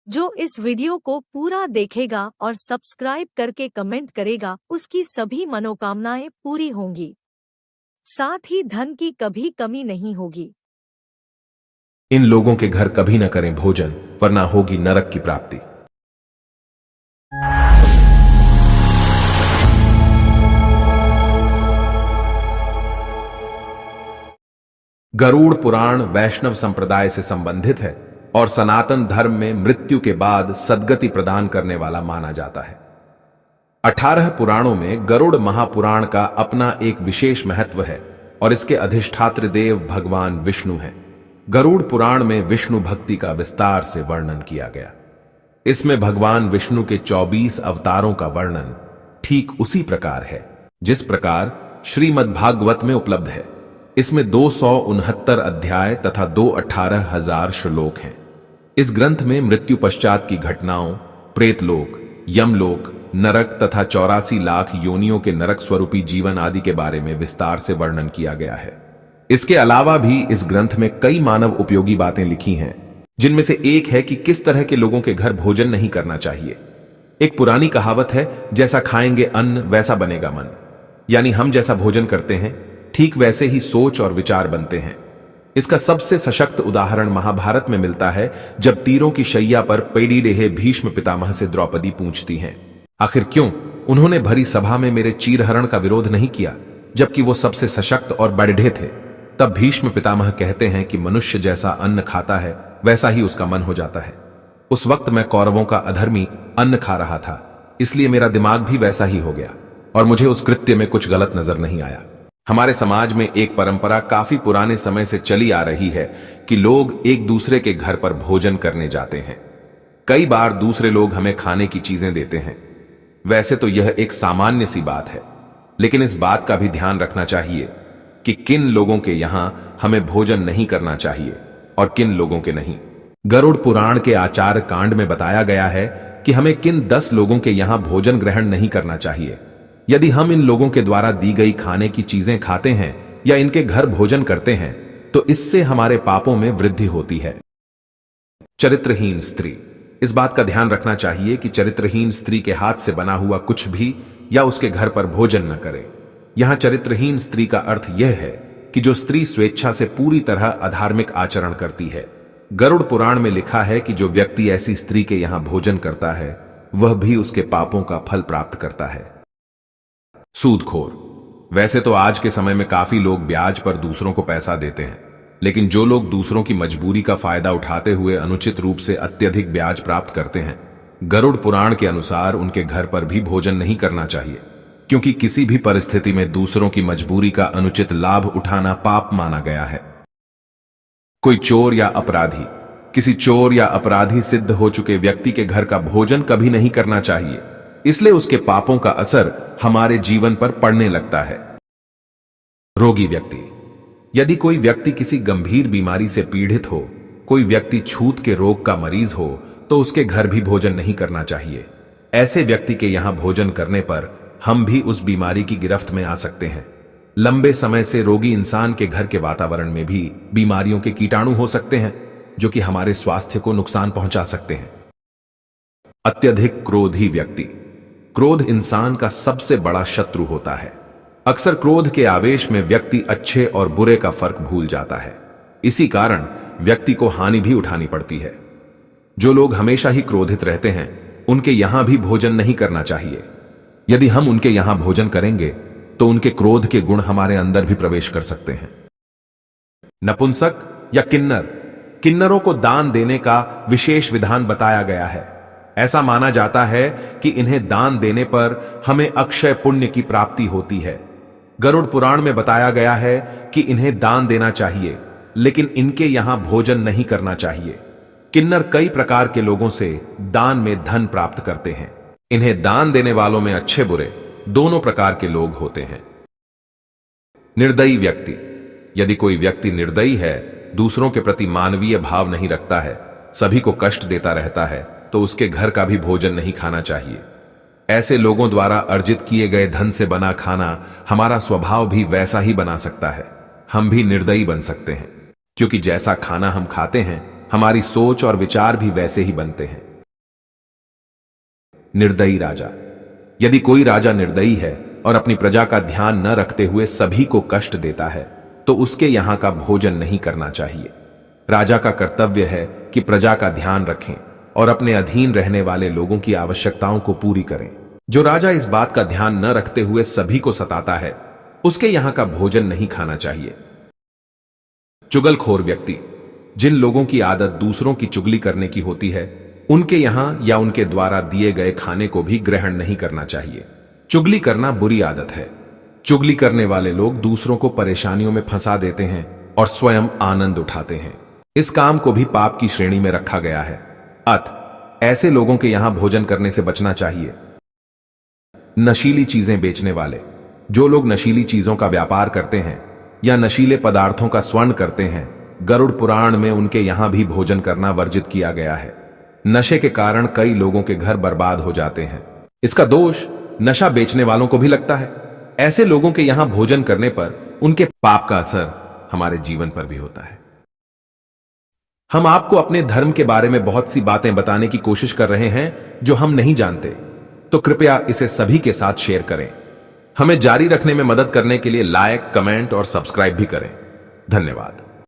जो इस वीडियो को पूरा देखेगा और सब्सक्राइब करके कमेंट करेगा उसकी सभी मनोकामनाएं पूरी होंगी। साथ ही धन की कभी कमी नहीं होगी। इन लोगों के घर कभी न करें भोजन, वरना होगी नरक की प्राप्ति। गरुड़ पुराण वैष्णव संप्रदाय से संबंधित है और सनातन धर्म में मृत्यु के बाद सद्गति प्रदान करने वाला माना जाता है। 18 पुराणों में गरुड़ महापुराण का अपना एक विशेष महत्व है और इसके अधिष्ठात्र देव भगवान विष्णु हैं। गरुड़ पुराण में विष्णु भक्ति का विस्तार से वर्णन किया गया। इसमें भगवान विष्णु के 24 अवतारों का वर्णन ठीक उसी प्रकार है जिस प्रकार श्रीमद् भागवत में उपलब्ध है। इसमें 269 अध्याय तथा 218,000 श्लोक हैं। इस ग्रंथ में मृत्यु पश्चात की घटनाओं, प्रेतलोक, यमलोक, नरक तथा 84 लाख योनियों के नरक स्वरूपी जीवन आदि के बारे में विस्तार से वर्णन किया गया है। इसके अलावा भी इस ग्रंथ में कई मानव उपयोगी बातें लिखी हैं, जिनमें से एक है कि किस तरह के लोगों के घर भोजन नहीं करना चाहिए। एक पुरानी कहावत है, जैसा खाएंगे अन्न वैसा बनेगा मन, यानी हम जैसा भोजन करते हैं ठीक वैसे ही सोच और विचार बनते हैं। इसका सबसे सशक्त उदाहरण महाभारत में मिलता है, जब तीरों की शैया पर पेड़ीडेहे भीष्म पितामह से द्रौपदी पूछती हैं, आखिर क्यों उन्होंने भरी सभा में मेरे चीरहरण का विरोध नहीं किया, जबकि वो सबसे सशक्त और बड़ढे थे। तब भीष्म पितामह कहते हैं कि मनुष्य जैसा अन्न खाता है वैसा ही उसका मन हो जाता है। उस वक्त मैं कौरवों का अधर्मी अन्न खा रहा था, इसलिए मेरा दिमाग भी वैसा ही हो गया और मुझे उस कृत्य में कुछ गलत नजर नहीं आया। हमारे समाज में एक परंपरा काफी पुराने समय से चली आ रही है कि लोग एक दूसरे के घर पर भोजन करने जाते हैं। कई बार दूसरे लोग हमें खाने की चीजें देते हैं। वैसे तो यह एक सामान्य सी बात है, लेकिन इस बात का भी ध्यान रखना चाहिए कि किन लोगों के यहां हमें भोजन नहीं करना चाहिए और किन लोगों के नहीं। गरुड़ पुराण के आचार कांड में बताया गया है कि हमें किन 10 लोगों के यहां भोजन ग्रहण नहीं करना चाहिए। यदि हम इन लोगों के द्वारा दी गई खाने की चीजें खाते हैं या इनके घर भोजन करते हैं तो इससे हमारे पापों में वृद्धि होती है। चरित्रहीन स्त्री, इस बात का ध्यान रखना चाहिए कि चरित्रहीन स्त्री के हाथ से बना हुआ कुछ भी या उसके घर पर भोजन न करे। यहां चरित्रहीन स्त्री का अर्थ यह है कि जो स्त्री स्वेच्छा से पूरी तरह अधार्मिक आचरण करती है। गरुड़ पुराण में लिखा है कि जो व्यक्ति ऐसी स्त्री के यहां भोजन करता है वह भी उसके पापों का फल प्राप्त करता है। सूदखोर, वैसे तो आज के समय में काफी लोग ब्याज पर दूसरों को पैसा देते हैं, लेकिन जो लोग दूसरों की मजबूरी का फायदा उठाते हुए अनुचित रूप से अत्यधिक ब्याज प्राप्त करते हैं, गरुड़ पुराण के अनुसार उनके घर पर भी भोजन नहीं करना चाहिए, क्योंकि किसी भी परिस्थिति में दूसरों की मजबूरी का अनुचित लाभ उठाना पाप माना गया है। कोई चोर या अपराधी, किसी चोर या अपराधी सिद्ध हो चुके व्यक्ति के घर का भोजन कभी नहीं करना चाहिए, इसलिए उसके पापों का असर हमारे जीवन पर पड़ने लगता है। रोगी व्यक्ति, यदि कोई व्यक्ति किसी गंभीर बीमारी से पीड़ित हो, कोई व्यक्ति छूत के रोग का मरीज हो, तो उसके घर भी भोजन नहीं करना चाहिए। ऐसे व्यक्ति के यहां भोजन करने पर हम भी उस बीमारी की गिरफ्त में आ सकते हैं। लंबे समय से रोगी इंसान के घर के वातावरण में भी बीमारियों के कीटाणु हो सकते हैं, जो कि हमारे स्वास्थ्य को नुकसान पहुंचा सकते हैं। अत्यधिक क्रोधी व्यक्ति, क्रोध इंसान का सबसे बड़ा शत्रु होता है। अक्सर क्रोध के आवेश में व्यक्ति अच्छे और बुरे का फर्क भूल जाता है। इसी कारण व्यक्ति को हानि भी उठानी पड़ती है। जो लोग हमेशा ही क्रोधित रहते हैं उनके यहां भी भोजन नहीं करना चाहिए। यदि हम उनके यहां भोजन करेंगे तो उनके क्रोध के गुण हमारे अंदर भी प्रवेश कर सकते हैं। नपुंसक या किन्नर, किन्नरों को दान देने का विशेष विधान बताया गया है। ऐसा माना जाता है कि इन्हें दान देने पर हमें अक्षय पुण्य की प्राप्ति होती है। गरुड़ पुराण में बताया गया है कि इन्हें दान देना चाहिए, लेकिन इनके यहां भोजन नहीं करना चाहिए। किन्नर कई प्रकार के लोगों से दान में धन प्राप्त करते हैं। इन्हें दान देने वालों में अच्छे बुरे दोनों प्रकार के लोग होते हैं। निर्दयी व्यक्ति, यदि कोई व्यक्ति निर्दयी है, दूसरों के प्रति मानवीय भाव नहीं रखता है, सभी को कष्ट देता रहता है, तो उसके घर का भी भोजन नहीं खाना चाहिए। ऐसे लोगों द्वारा अर्जित किए गए धन से बना खाना हमारा स्वभाव भी वैसा ही बना सकता है। हम भी निर्दयी बन सकते हैं, क्योंकि जैसा खाना हम खाते हैं हमारी सोच और विचार भी वैसे ही बनते हैं। निर्दयी राजा। यदि कोई राजा निर्दयी है और अपनी प्रजा का ध्यान न रखते हुए सभी को कष्ट देता है तो उसके यहां का भोजन नहीं करना चाहिए। राजा का कर्तव्य है कि प्रजा का ध्यान रखें और अपने अधीन रहने वाले लोगों की आवश्यकताओं को पूरी करें। जो राजा इस बात का ध्यान न रखते हुए सभी को सताता है उसके यहां का भोजन नहीं खाना चाहिए। चुगलखोर व्यक्ति, जिन लोगों की आदत दूसरों की चुगली करने की होती है उनके यहां या उनके द्वारा दिए गए खाने को भी ग्रहण नहीं करना चाहिए। चुगली करना बुरी आदत है। चुगली करने वाले लोग दूसरों को परेशानियों में फंसा देते हैं और स्वयं आनंद उठाते हैं। इस काम को भी पाप की श्रेणी में रखा गया है। ऐसे लोगों के यहां भोजन करने से बचना चाहिए। नशीली चीजें बेचने वाले, जो लोग नशीली चीजों का व्यापार करते हैं या नशीले पदार्थों का स्वर्ण करते हैं, गरुड़ पुराण में उनके यहां भी भोजन करना वर्जित किया गया है। नशे के कारण कई लोगों के घर बर्बाद हो जाते हैं। इसका दोष नशा बेचने वालों को भी लगता है। ऐसे लोगों के यहां भोजन करने पर उनके पाप का असर हमारे जीवन पर भी होता है। हम आपको अपने धर्म के बारे में बहुत सी बातें बताने की कोशिश कर रहे हैं जो हम नहीं जानते, तो कृपया इसे सभी के साथ शेयर करें। हमें जारी रखने में मदद करने के लिए लाइक, कमेंट और सब्सक्राइब भी करें। धन्यवाद।